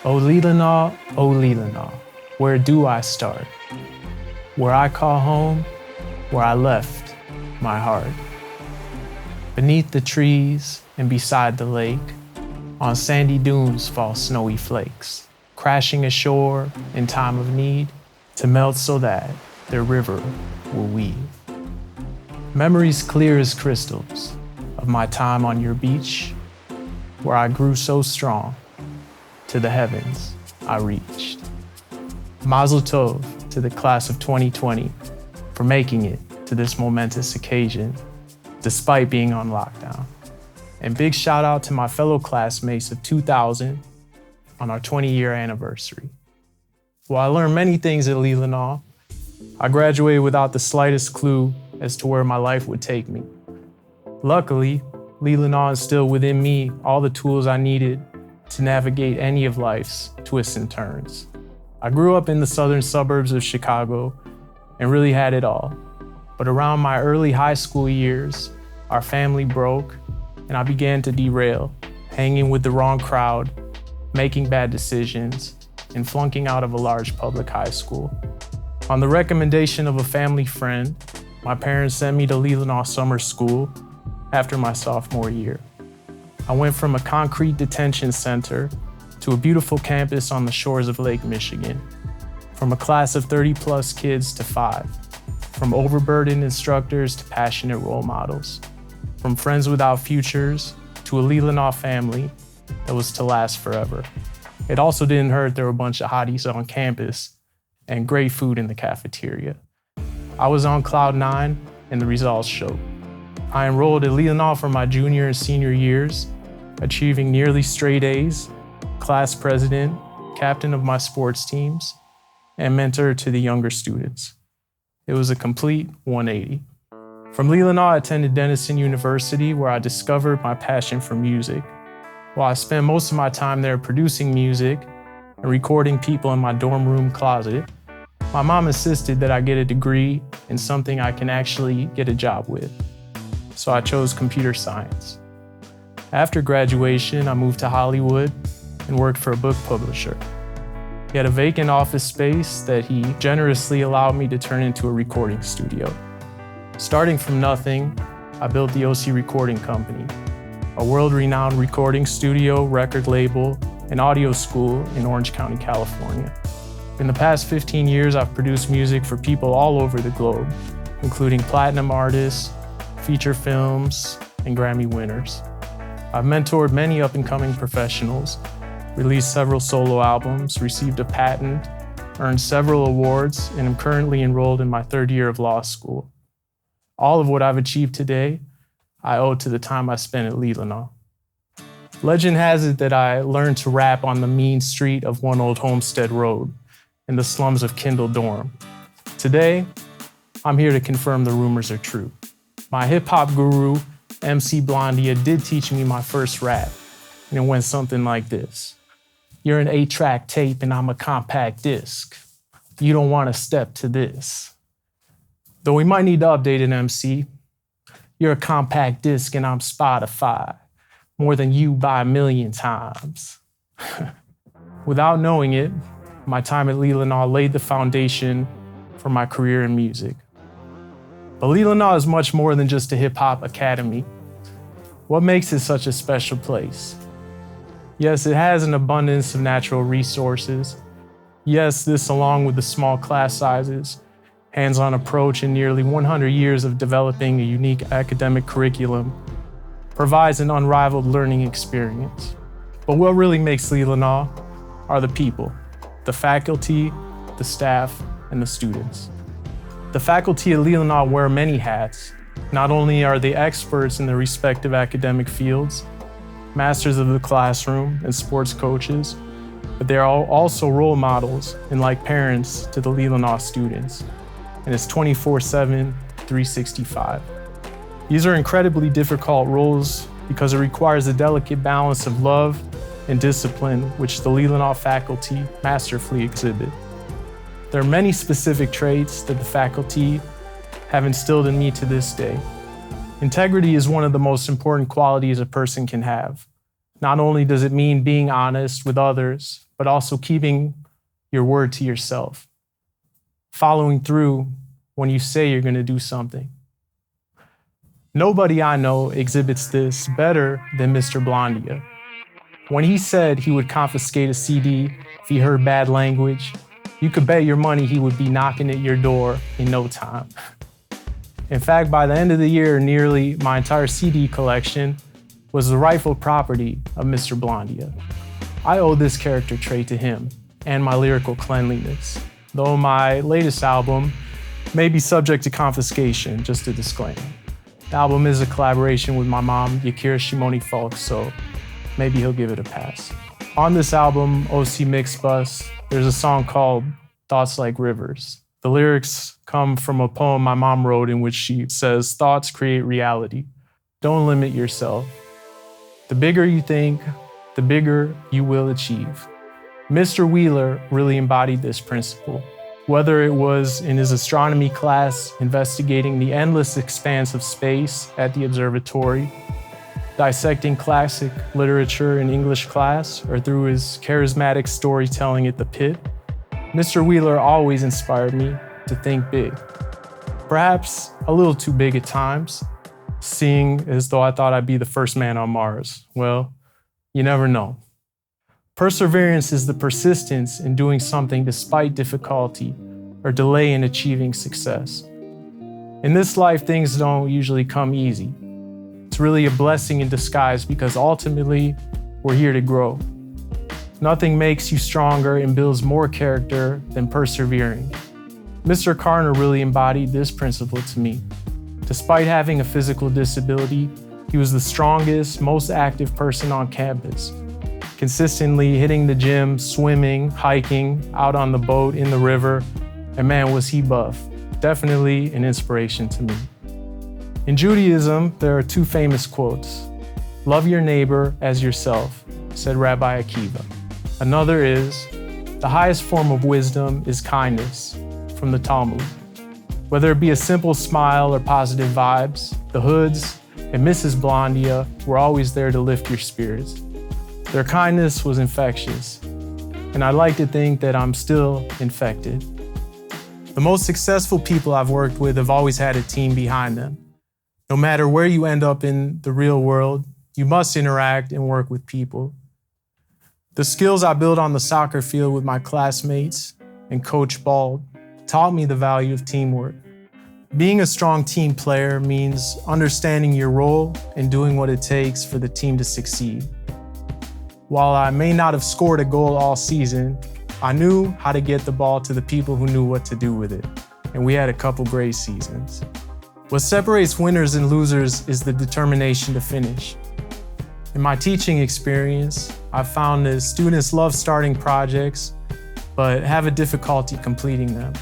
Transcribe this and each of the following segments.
O Leelanau, where do I start? Where I call home, where I left my heart. Beneath the trees and beside the lake, on sandy dunes fall snowy flakes, crashing ashore in time of need to melt so that their river will weave. Memories clear as crystals of my time on your beach, where I grew so strong, to the heavens I reached. Mazel tov to the class of 2020 for making it to this momentous occasion, despite being on lockdown. And big shout out to my fellow classmates of 2000 on our 20-year anniversary. While I learned many things at Leelanau, I graduated without the slightest clue as to where my life would take me. Luckily, Leelanau instilled within me all the tools I needed to navigate any of life's twists and turns. I grew up in the southern suburbs of Chicago and really had it all. But around my early high school years, our family broke and I began to derail, hanging with the wrong crowd, making bad decisions, and flunking out of a large public high school. On the recommendation of a family friend, my parents sent me to Leelanau Summer School after my sophomore year. I went from a concrete detention center to a beautiful campus on the shores of Lake Michigan, from a class of 30+ kids to 5, from overburdened instructors to passionate role models, from friends without futures to a Leelanau family that was to last forever. It also didn't hurt there were a bunch of hotties on campus and great food in the cafeteria. I was on cloud 9 and the results showed. I enrolled at Leelanau for my junior and senior years, achieving nearly straight A's, class president, captain of my sports teams, and mentor to the younger students. It was a complete 180. From Leelanau, I attended Denison University, where I discovered my passion for music. While I spent most of my time there producing music and recording people in my dorm room closet, my mom insisted that I get a degree in something I can actually get a job with. So I chose computer science. After graduation, I moved to Hollywood and worked for a book publisher. He had a vacant office space that he generously allowed me to turn into a recording studio. Starting from nothing, I built the OC Recording Company, a world-renowned recording studio, record label, and audio school in Orange County, California. In the past 15 years, I've produced music for people all over the globe, including platinum artists, feature films, and Grammy winners. I've mentored many up-and-coming professionals, released several solo albums, received a patent, earned several awards, and am currently enrolled in my 3rd year of law school. All of what I've achieved today, I owe to the time I spent at Leelanau. Legend has it that I learned to rap on the mean street of One Old Homestead Road in the slums of Kendall Dorm. Today, I'm here to confirm the rumors are true. My hip-hop guru, MC Blondia, did teach me my first rap, and it went something like this. You're an 8-track tape and I'm a compact disc. You don't want to step to this. Though we might need to update an MC. You're a compact disc and I'm Spotify, more than you by a million times. Without knowing it, my time at Leelanau laid the foundation for my career in music. But Leelanau is much more than just a hip-hop academy. What makes it such a special place? Yes, it has an abundance of natural resources. Yes, this, along with the small class sizes, hands-on approach, and nearly 100 years of developing a unique academic curriculum, provides an unrivaled learning experience. But what really makes Leelanau are the people, the faculty, the staff, and the students. The faculty at Leelanau wear many hats. Not only are they experts in their respective academic fields, masters of the classroom and sports coaches, but they are also role models and like parents to the Leelanau students. And it's 24/7, 365. These are incredibly difficult roles because it requires a delicate balance of love and discipline, which the Leelanau faculty masterfully exhibit. There are many specific traits that the faculty have instilled in me to this day. Integrity is one of the most important qualities a person can have. Not only does it mean being honest with others, but but also keeping your word to yourself. Following through when you say you're going to do something. Nobody I know exhibits this better than Mr. Blondia. When he said he would confiscate a CD if he heard bad language, you could bet your money he would be knocking at your door in no time. In fact, by the end of the year, nearly my entire CD collection was the rightful property of Mr. Blondia. I owe this character trait to him and my lyrical cleanliness, though my latest album may be subject to confiscation, just a disclaimer. The album is a collaboration with my mom, Yakira Shimoni Fulks, so maybe he'll give it a pass. On this album, OC Mix Bus, there's a song called Thoughts Like Rivers. The lyrics come from a poem my mom wrote in which she says, "Thoughts create reality. Don't limit yourself. The bigger you think, the bigger you will achieve." Mr. Wheeler really embodied this principle. Whether it was in his astronomy class, investigating the endless expanse of space at the observatory, dissecting classic literature in English class, or through his charismatic storytelling at the pit, Mr. Wheeler always inspired me to think big. Perhaps a little too big at times, seeing as though I thought I'd be the first man on Mars. Well, you never know. Perseverance is the persistence in doing something despite difficulty or delay in achieving success. In this life, things don't usually come easy. It's really a blessing in disguise because ultimately, we're here to grow. Nothing makes you stronger and builds more character than persevering. Mr. Carter really embodied this principle to me. Despite having a physical disability, he was the strongest, most active person on campus, consistently hitting the gym, swimming, hiking, out on the boat, in the river, and man, was he buff. Definitely an inspiration to me. In Judaism, there are two famous quotes. "Love your neighbor as yourself," said Rabbi Akiva. Another is, "The highest form of wisdom is kindness," from the Talmud. Whether it be a simple smile or positive vibes, the Hoods and Mrs. Blondia were always there to lift your spirits. Their kindness was infectious, and I'd like to think that I'm still infected. The most successful people I've worked with have always had a team behind them. No matter where you end up in the real world, you must interact and work with people. The skills I built on the soccer field with my classmates and Coach Bald taught me the value of teamwork. Being a strong team player means understanding your role and doing what it takes for the team to succeed. While I may not have scored a goal all season, I knew how to get the ball to the people who knew what to do with it, and we had a couple great seasons. What separates winners and losers is the determination to finish. In my teaching experience, I've found that students love starting projects, but have a difficulty completing them.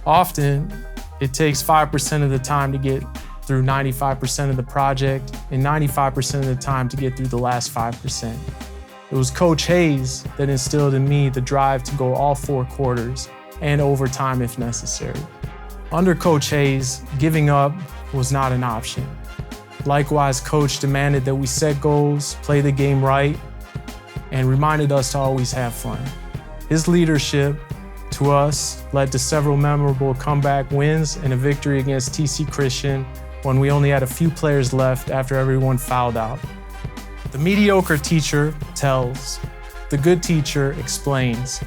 Often, it takes 5% of the time to get through 95% of the project and 95% of the time to get through the last 5%. It was Coach Hayes that instilled in me the drive to go all 4 quarters and overtime if necessary. Under Coach Hayes, giving up was not an option. Likewise, Coach demanded that we set goals, play the game right, and reminded us to always have fun. His leadership to us led to several memorable comeback wins and a victory against TC Christian when we only had a few players left after everyone fouled out. The mediocre teacher tells, the good teacher explains,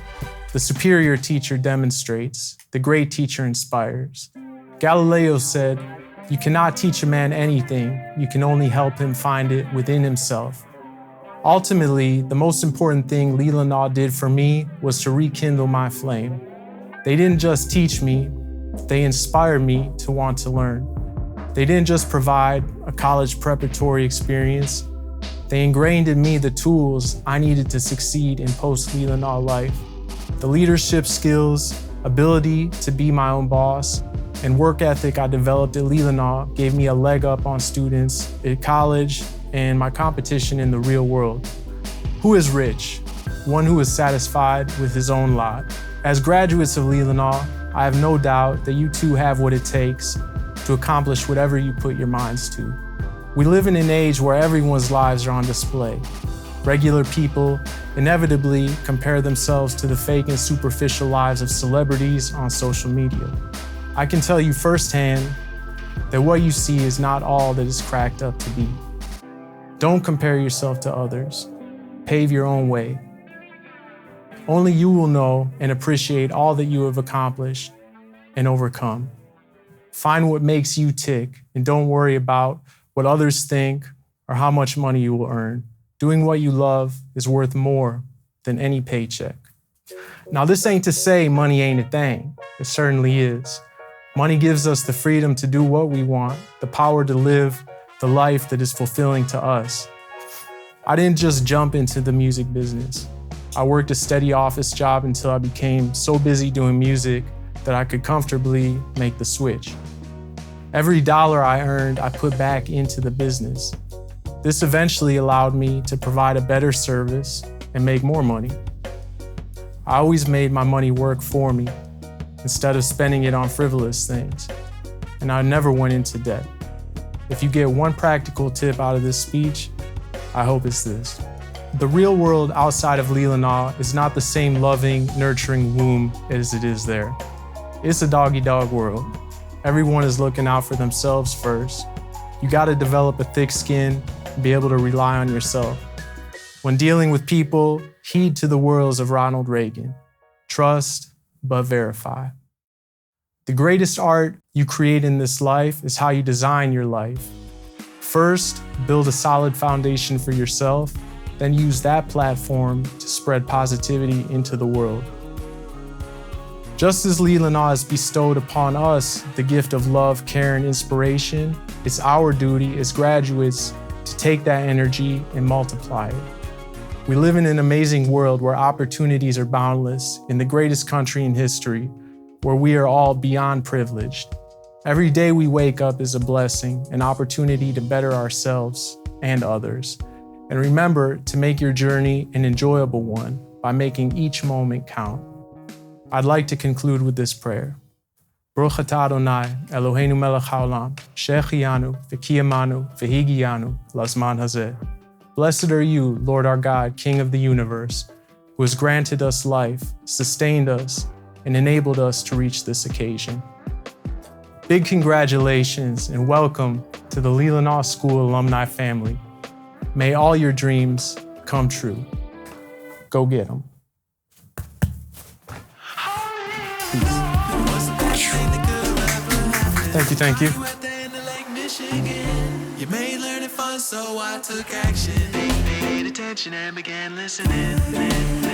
the superior teacher demonstrates, the great teacher inspires. Galileo said, "You cannot teach a man anything, you can only help him find it within himself." Ultimately, the most important thing Leelanau did for me was to rekindle my flame. They didn't just teach me, they inspired me to want to learn. They didn't just provide a college preparatory experience, they ingrained in me the tools I needed to succeed in post-Leelanau life. The leadership skills, ability to be my own boss, and work ethic I developed at Leelanau gave me a leg up on students at college and my competition in the real world. Who is rich? One who is satisfied with his own lot. As graduates of Leelanau, I have no doubt that you too have what it takes to accomplish whatever you put your minds to. We live in an age where everyone's lives are on display. Regular people inevitably compare themselves to the fake and superficial lives of celebrities on social media. I can tell you firsthand that what you see is not all that it's cracked up to be. Don't compare yourself to others. Pave your own way. Only you will know and appreciate all that you have accomplished and overcome. Find what makes you tick and don't worry about what others think or how much money you will earn. Doing what you love is worth more than any paycheck. Now, this ain't to say money ain't a thing. It certainly is. Money gives us the freedom to do what we want, the power to live the life that is fulfilling to us. I didn't just jump into the music business. I worked a steady office job until I became so busy doing music that I could comfortably make the switch. Every dollar I earned, I put back into the business. This eventually allowed me to provide a better service and make more money. I always made my money work for me instead of spending it on frivolous things, and I never went into debt. If you get one practical tip out of this speech, I hope it's this. The real world outside of Leelanau is not the same loving, nurturing womb as it is there. It's a dog-eat-dog world. Everyone is looking out for themselves first. You gotta develop a thick skin and be able to rely on yourself. When dealing with people, heed to the words of Ronald Reagan. Trust, but verify. The greatest art you create in this life is how you design your life. First, build a solid foundation for yourself, then use that platform to spread positivity into the world. Just as Leelanau has bestowed upon us the gift of love, care, and inspiration, it's our duty as graduates to take that energy and multiply it. We live in an amazing world where opportunities are boundless, in the greatest country in history, where we are all beyond privileged. Every day we wake up is a blessing, an opportunity to better ourselves and others. And remember to make your journey an enjoyable one by making each moment count. I'd like to conclude with this prayer. Baruch atah Adonai, Eloheinu melech haolam, she'echianu v'kiyamanu v'higianu lazman hazeh. Blessed are you, Lord our God, King of the universe, who has granted us life, sustained us, and enabled us to reach this occasion. Big congratulations and welcome to the Leelanau School alumni family. May all your dreams come true. Go get them. Thank you. You made learning fun, so I took action. Paid attention and began listening.